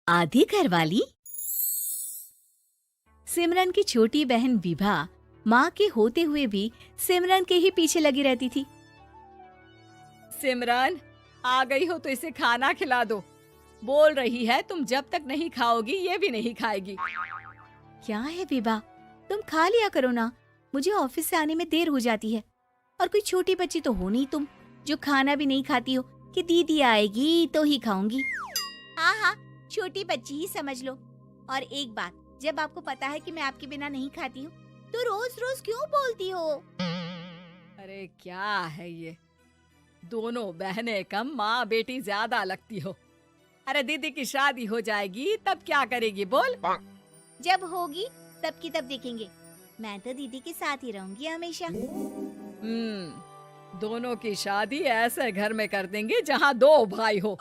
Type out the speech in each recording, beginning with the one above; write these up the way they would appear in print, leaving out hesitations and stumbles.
आधी घरवाली। सिमरन की छोटी बहन विभा माँ के होते हुए भी सिमरन के ही पीछे लगी रहती थी। सिमरन, आ गई हो तो इसे खाना खिला दो। बोल रही है तुम जब तक नहीं खाओगी ये भी नहीं खाएगी। क्या है विभा, तुम खा लिया करो ना, मुझे ऑफिस से आने में देर हो जाती है। और कोई छोटी बच्ची तो हो नहीं तुम जो खाना भी नहीं खाती हो कि दीदी आएगी तो ही खाऊंगी। हाँ हाँ, छोटी बच्ची ही समझ लो। और एक बात, जब आपको पता है कि मैं आपके बिना नहीं खाती हूँ तो रोज रोज क्यों बोलती हो? अरे क्या है ये, दोनों बहनें कम माँ बेटी ज्यादा लगती हो। अरे दीदी की शादी हो जाएगी तब क्या करेगी बोल? जब होगी तब की तब देखेंगे। मैं तो दीदी के साथ ही रहूंगी हमेशा। दोनों की शादी ऐसे घर में कर देंगे जहाँ दो भाई हो।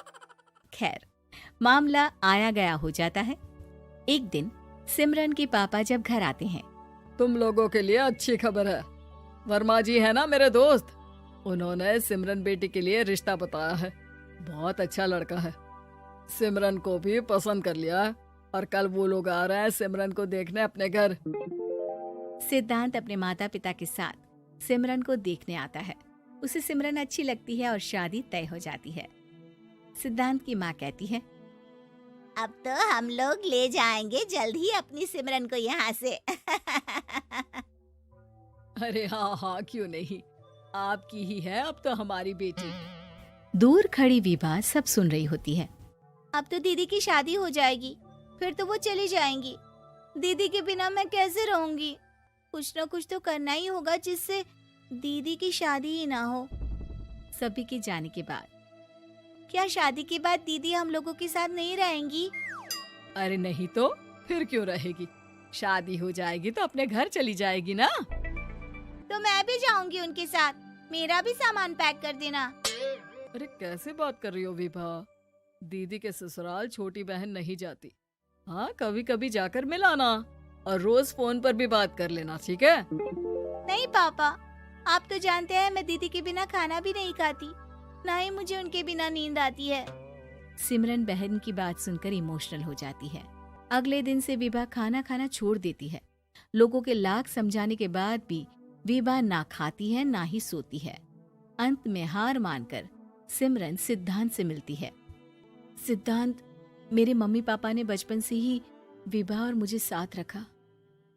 खैर, मामला आया गया हो जाता है। एक दिन सिमरन के पापा जब घर आते हैं। तुम लोगों के लिए अच्छी खबर है। वर्मा जी है ना मेरे दोस्त, उन्होंने सिमरन बेटी के लिए रिश्ता बताया है। बहुत अच्छा लड़का है, सिमरन को भी पसंद कर लिया है और कल वो लोग आ रहे हैं सिमरन को देखने अपने घर। सिद्धांत अपने माता पिता के साथ सिमरन को देखने आता है। उसे सिमरन अच्छी लगती है और शादी तय हो जाती है। सिद्धांत की माँ कहती है, अब तो हम लोग ले जाएंगे जल्द ही अपनी सिमरन को यहाँ से। अरे हाँ हाँ, क्यों नहीं, आपकी ही है अब तो हमारी बेटी। दूर खड़ी विभा सब सुन रही होती है। अब तो दीदी की शादी हो जाएगी, फिर तो वो चली जाएंगी। दीदी के बिना मैं कैसे रहूंगी? कुछ न कुछ तो करना ही होगा जिससे दीदी की शादी ही ना हो। सभी के जाने के बाद क्या शादी के बाद दीदी हम लोगों के साथ नहीं रहेंगी? अरे नहीं तो फिर क्यों रहेगी, शादी हो जाएगी तो अपने घर चली जाएगी ना। तो मैं भी जाऊंगी उनके साथ, मेरा भी सामान पैक कर देना। अरे कैसे बात कर रही हो विभा, दीदी के ससुराल छोटी बहन नहीं जाती। हाँ, कभी कभी जाकर मिलाना और रोज फोन पर भी बात कर लेना, ठीक है? नहीं पापा, आप तो जानते हैं मैं दीदी के बिना खाना भी नहीं खाती, ना ही मुझे उनके बिना नींद आती है। सिमरन बहन की बात सुनकर इमोशनल हो जाती है। अगले दिन से विभा खाना खाना छोड़ देती है। लोगों के लाख समझाने के बाद भी विभा ना खाती है ना ही सोती है। अंत में हार मानकर सिमरन सिद्धांत से मिलती है। सिद्धांत, मेरे मम्मी पापा ने बचपन से ही विभा और मुझे साथ रखा।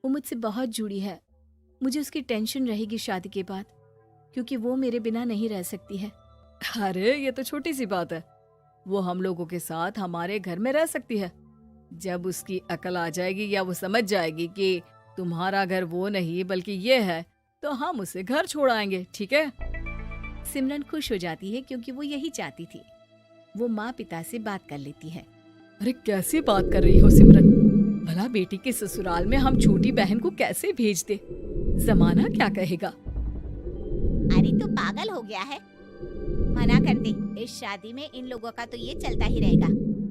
वो मुझसे बहुत जुड़ी है। मुझे उसकी टेंशन रहेगी शादी के बाद, क्योंकि वो मेरे बिना नहीं रह सकती है। अरे ये तो छोटी सी बात है, वो हम लोगों के साथ हमारे घर में रह सकती है। जब उसकी अकल आ जाएगी या वो समझ जाएगी कि तुम्हारा घर वो नहीं बल्कि ये है, तो हम उसे घर छोड़ आएंगे, ठीक है? सिमरन खुश हो जाती है क्योंकि वो यही चाहती थी। वो माँ पिता से बात कर लेती है। अरे कैसी बात कर रही हो सिमरन, भला बेटी के ससुराल में हम छोटी बहन को कैसे भेज दे? जमाना क्या कहेगा? अरे तो पागल हो गया है, मना कर दे। इस शादी में इन लोगों का तो ये चलता ही रहेगा।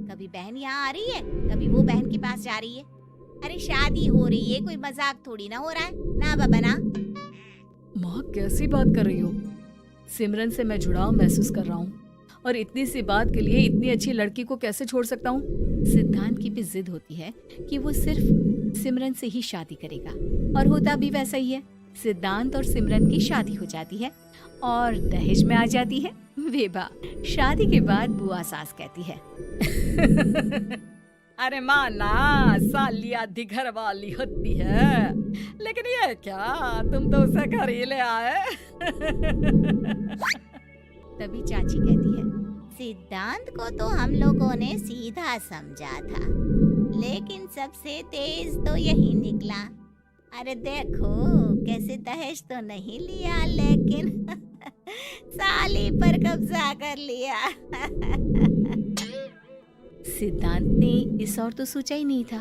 कभी बहन यहाँ आ रही है, कभी वो बहन के पास जा रही है। अरे शादी हो रही है, कोई मजाक थोड़ी ना हो रहा है ना बाबा ना। माँ कैसी बात कर रही हो? सिमरन से मैं जुड़ाव महसूस कर रहा हूँ और इतनी सी बात के लिए इतनी अच्छी लड़की को कैसे छोड़ सकता हूँ? सिद्धांत की भी जिद होती है कि वो सिर्फ सिमरन से ही शादी करेगा, और होता भी वैसा ही है। सिद्धांत और सिमरन की शादी हो जाती है और दहेज में आ जाती है विभा। शादी के बाद बुआ सास कहती है, अरे माँ ना, साली आधी घर वाली होती है, लेकिन ये क्या, तुम तो उसे घर ही ले आए। तभी चाची कहती है, सिद्धांत को तो हम लोगों ने सीधा समझा था, लेकिन सबसे तेज तो यही निकला। अरे देखो कैसे दहेज तो नहीं लिया, लेकिन साली पर कब्जा कर लिया। सिद्धांत ने इस और तो सोचा ही नहीं था,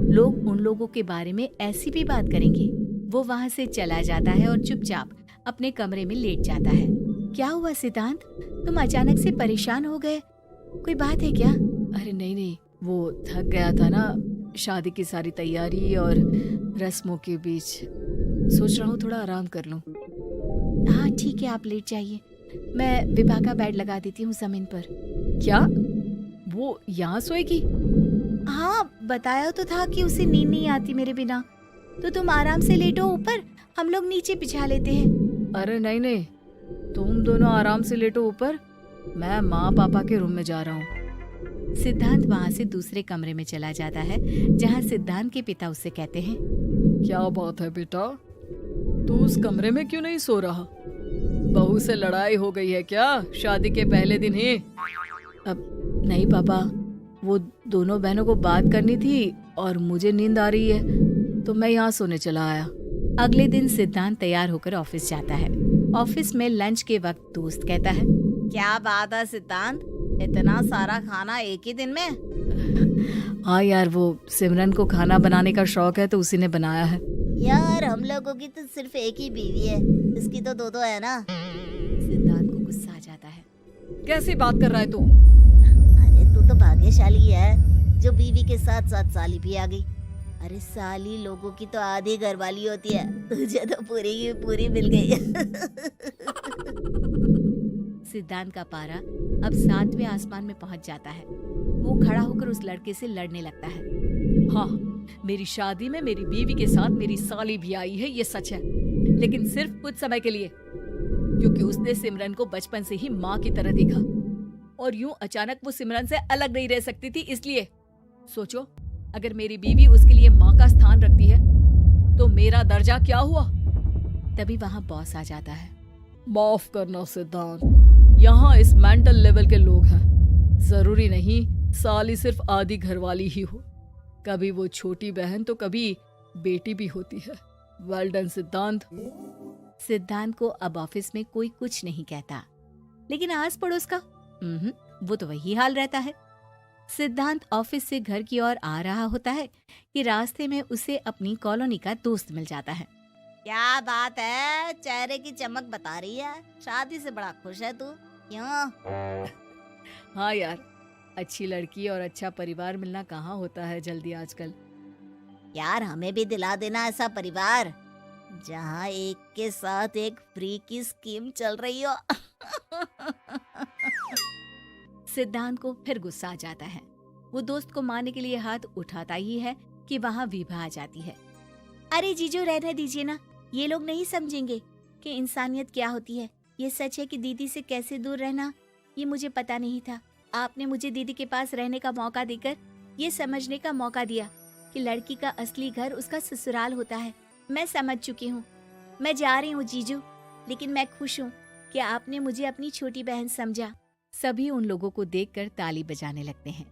लोग उन लोगों के बारे में ऐसी भी बात करेंगे। वो वहाँ से चला जाता है और चुपचाप अपने कमरे में लेट जाता है। क्या हुआ सिद्धांत, तुम अचानक से परेशान हो गए, कोई बात है क्या? अरे नहीं नहीं, वो थक गया था ना, शादी की सारी तैयारी और रस्मों के बीच, सोच रहा हूँ थोड़ा आराम कर लूँ। हाँ ठीक है, आप लेट जाइए, मैं विभा का बेड लगा देती हूँ जमीन पर। क्या वो यहाँ सोएगी? हाँ, बताया तो था कि उसे नींद नहीं आती मेरे बिना। तो तुम आराम से लेटो ऊपर, हम लोग नीचे बिछा लेते हैं। अरे नहीं नहीं, तुम दोनों आराम से लेटो ऊपर, मैं माँ पापा के रूम में जा रहा हूँ। सिद्धांत वहाँ से दूसरे कमरे में चला जाता है जहाँ सिद्धांत के पिता उससे कहते हैं, क्या बात है बेटा, तू उस कमरे में क्यों नहीं सो रहा? बहू से लड़ाई हो गई है क्या शादी के पहले दिन ही? अब नहीं पापा, वो दोनों बहनों को बात करनी थी और मुझे नींद आ रही है तो मैं यहाँ सोने चला आया। अगले दिन सिद्धांत तैयार होकर ऑफिस जाता है। ऑफिस में लंच के वक्त दोस्त कहता है, क्या बात है सिद्धांत, इतना सारा खाना एक ही दिन में? हाँ यार, वो सिमरन को खाना बनाने का शौक है तो उसी ने बनाया है। यार हम लोगों की तो सिर्फ एक ही बीवी है, इसकी तो दो है ना। सिद्धांत को गुस्सा आ जाता है। कैसी बात कर रहा है तू? अरे तू तो भाग्यशाली है जो बीवी के साथ साथ साली भी आ गई। अरे साली लोगों की तो आधी घरवाली होती है, तुझे तो पूरी की पूरी मिल गई। सिद्धांत का पारा अब 7वें आसमान में पहुंच जाता है। वो खड़ा होकर उस लड़के से लड़ने लगता है। हाँ, मेरी शादी में मेरी बीवी के साथ मेरी साली भी आई है, ये सच है, लेकिन सिर्फ कुछ समय के लिए, क्योंकि उसने सिमरन को बचपन से ही माँ की तरह देखा और यूं अचानक वो सिमरन से अलग नहीं रह सकती थी। इसलिए सोचो, अगर मेरी बीवी उसके लिए माँ का स्थान रखती है तो मेरा दर्जा क्या हुआ? तभी वहाँ बॉस आ जाता है। माफ करना सिद्धांत, यहाँ इस मेंटल लेवल के लोग हैं। जरूरी नहीं साली सिर्फ आधी घरवाली ही हो, कभी वो छोटी बहन तो कभी बेटी भी होती है। वेल डन सिद्धांत। सिद्धांत को अब ऑफिस में कोई कुछ नहीं कहता, लेकिन आस पड़ोस का वो तो वही हाल रहता है। सिद्धांत ऑफिस से घर की ओर आ रहा होता है कि रास्ते में उसे अपनी कॉलोनी का दोस्त मिल जाता है। क्या बात है, चेहरे की चमक बता रही है, शादी से बड़ा खुश है तू, क्यों? हाँ यार, अच्छी लड़की और अच्छा परिवार मिलना कहाँ होता है जल्दी आजकल। यार हमें भी दिला देना ऐसा परिवार जहाँ एक के साथ एक फ्री की स्कीम चल रही हो। सिद्धांत को फिर गुस्सा आ जाता है। वो दोस्त को मारने के लिए हाथ उठाता ही है कि वहाँ विभा आ जाती है। अरे जीजू, रहने दीजिए ना, ये लोग नहीं समझेंगे कि इंसानियत क्या होती है। ये सच है कि दीदी से कैसे दूर रहना ये मुझे पता नहीं था। आपने मुझे दीदी के पास रहने का मौका देकर ये समझने का मौका दिया कि लड़की का असली घर उसका ससुराल होता है। मैं समझ चुकी हूँ, मैं जा रही हूँ जीजू, लेकिन मैं खुश हूँ कि आपने मुझे अपनी छोटी बहन समझा। सभी उन लोगों को देखकर ताली बजाने लगते हैं।